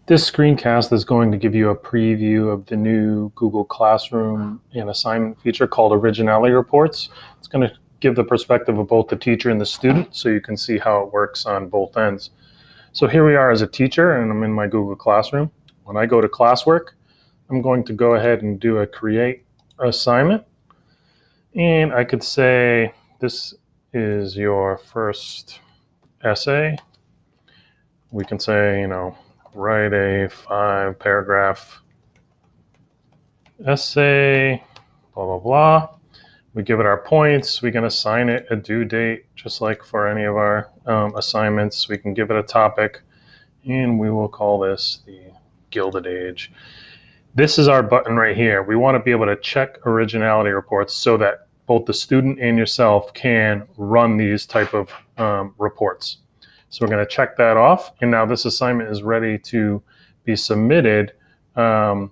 This screencast is going to give you a preview of the new Google Classroom and assignment feature called Originality Reports. It's going to give the perspective of both the teacher and the student so you can see how it works on both ends. So here we are as a teacher, and I'm in my Google Classroom. When I go to classwork, I'm going to go ahead and do a create assignment. And I could say this is your first essay. We can say, write a 5-paragraph essay, blah, blah, blah. We give it our points. We can assign it a due date, just like for any of our assignments. We can give it a topic, and we will call this the Gilded Age. This is our button right here. We want to be able to check originality reports so that both the student and yourself can run these type of reports. So we're going to check that off, and now this assignment is ready to be submitted to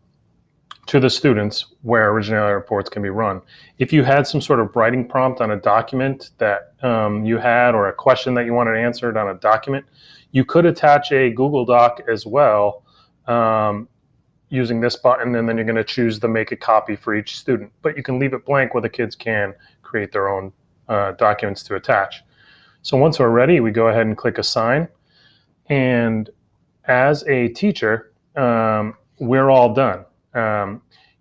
the students where originality reports can be run. If you had some sort of writing prompt on a document that you had, or a question that you wanted answered on a document, you could attach a Google Doc as well using this button, and then you're going to choose to make a copy for each student. But you can leave it blank where the kids can create their own documents to attach. So once we're ready, we go ahead and click assign. And as a teacher, we're all done.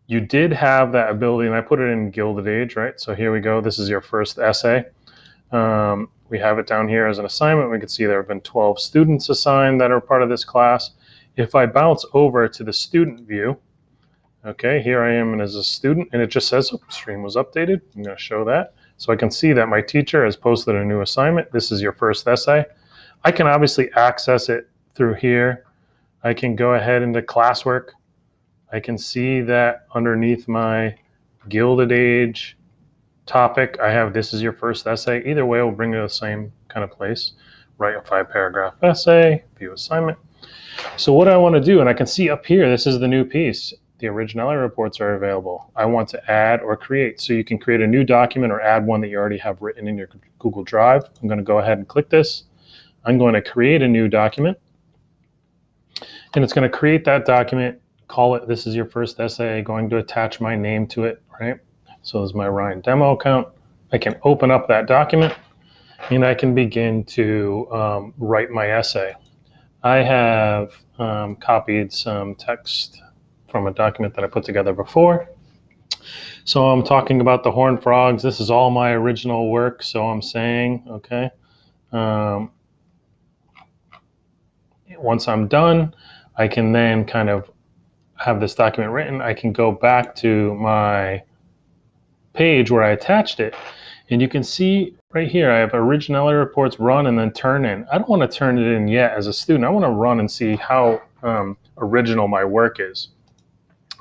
You did have that ability, and I put it in Gilded Age, right? So here we go. This is your first essay. We have it down here as an assignment. We can see there have been 12 students assigned that are part of this class. If I bounce over to the student view, okay, here I am as a student, and it just says, stream was updated. I'm going to show that. So I can see that my teacher has posted a new assignment. This is your first essay. I can obviously access it through here. I can go ahead into classwork. I can see that underneath my Gilded Age topic, I have this is your first essay. Either way, we'll bring it to the same kind of place. Write a 5-paragraph essay, view assignment. So what I want to do, and I can see up here, this is the new piece. The originality reports are available. I want to add or create. So you can create a new document or add one that you already have written in your Google Drive. I'm going to go ahead and click this. I'm going to create a new document. And it's going to create that document, call it, this is your first essay, going to attach my name to it, right? So this is my Ryan demo account. I can open up that document, and I can begin to write my essay. I have copied some text from a document that I put together before. So I'm talking about the horned frogs. This is all my original work. So I'm saying, okay, once I'm done, I can then kind of have this document written. I can go back to my page where I attached it, and you can see right here, I have originality reports run and then turn in. I don't want to turn it in yet as a student. I want to run and see how original my work is.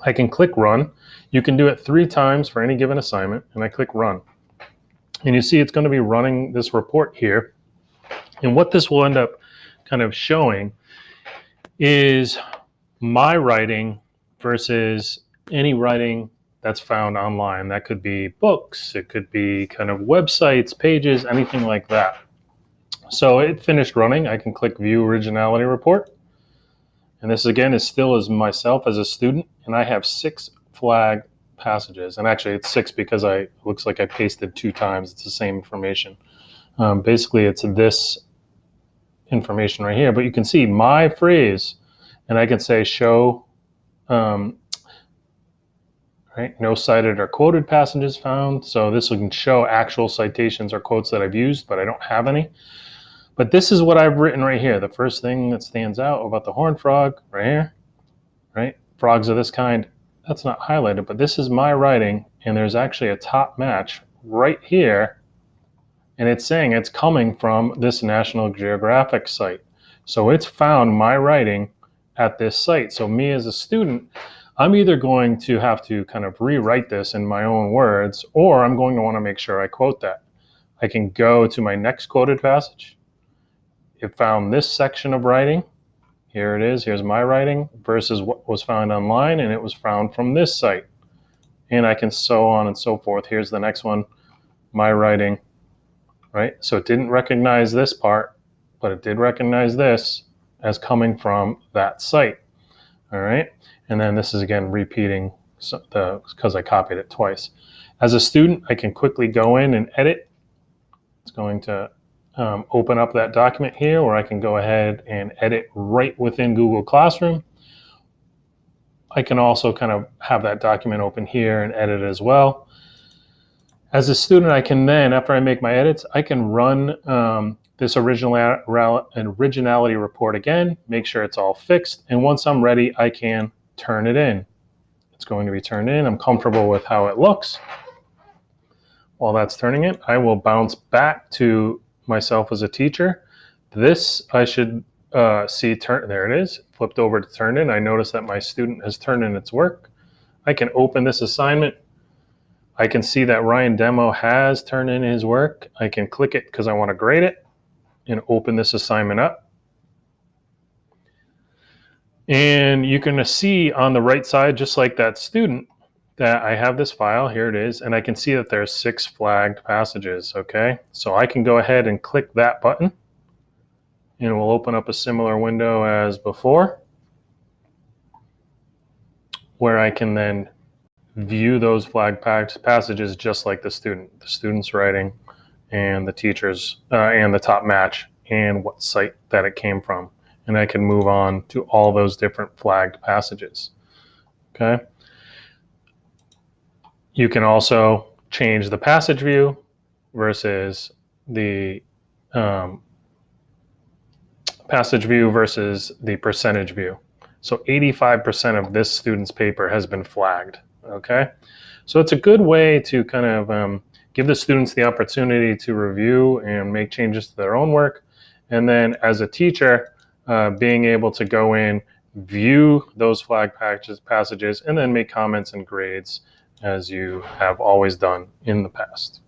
I can click run. You can do it 3 times for any given assignment, and I click run. And you see it's going to be running this report here. And what this will end up kind of showing is my writing versus any writing that's found online. That could be books, it could be kind of websites, pages, anything like that. So it finished running. I can click view originality report. And this again is still as myself as a student, and I have 6 flag passages. And actually it's 6 because it looks like I pasted 2 times. It's the same information. Basically it's this information right here, but you can see my phrase, and I can say show right, no cited or quoted passages found. So this can show actual citations or quotes that I've used, but I don't have any. But this is what I've written right here. The first thing that stands out about the horned frog right here, right? Frogs of this kind, that's not highlighted, but this is my writing, and there's actually a top match right here, and it's saying it's coming from this National Geographic site. So it's found my writing at this site. So me as a student, I'm either going to have to kind of rewrite this in my own words, or I'm going to want to make sure I quote that. I can go to my next quoted passage. It found this section of writing. Here it is. Here's my writing versus what was found online, and it was found from this site. And I can so on and so forth. Here's the next one, my writing, right? So it didn't recognize this part, but it did recognize this as coming from that site. All right. And then this is again repeating because I copied it twice. As a student, I can quickly go in and edit. It's going to open up that document here where I can go ahead and edit right within Google Classroom. I can also kind of have that document open here and edit as well. As a student, I can then, after I make my edits, I can run this Originality Report again, make sure it's all fixed, and once I'm ready, I can turn it in. It's going to be turned in. I'm comfortable with how it looks. While that's turning in, I will bounce back to myself as a teacher. This I should see there it is, flipped over to turned in. I notice that my student has turned in its work. I can open this assignment. I can see that Ryan Demo has turned in his work. I can click it because I want to grade it and open this assignment up. And you can see on the right side, just like that student, that I have this file. Here it is. And I can see that there's 6 flagged passages. Okay. So I can go ahead and click that button and it will open up a similar window as before, where I can then view those flagged passages just like the student's writing and the teacher's and the top match and what site that it came from. And I can move on to all those different flagged passages. Okay. You can also change the passage view versus the passage view versus the percentage view. So 85% of this student's paper has been flagged. Okay. So it's a good way to kind of give the students the opportunity to review and make changes to their own work. And then as a teacher, being able to go in, view those flag passages, and then make comments and grades as you have always done in the past.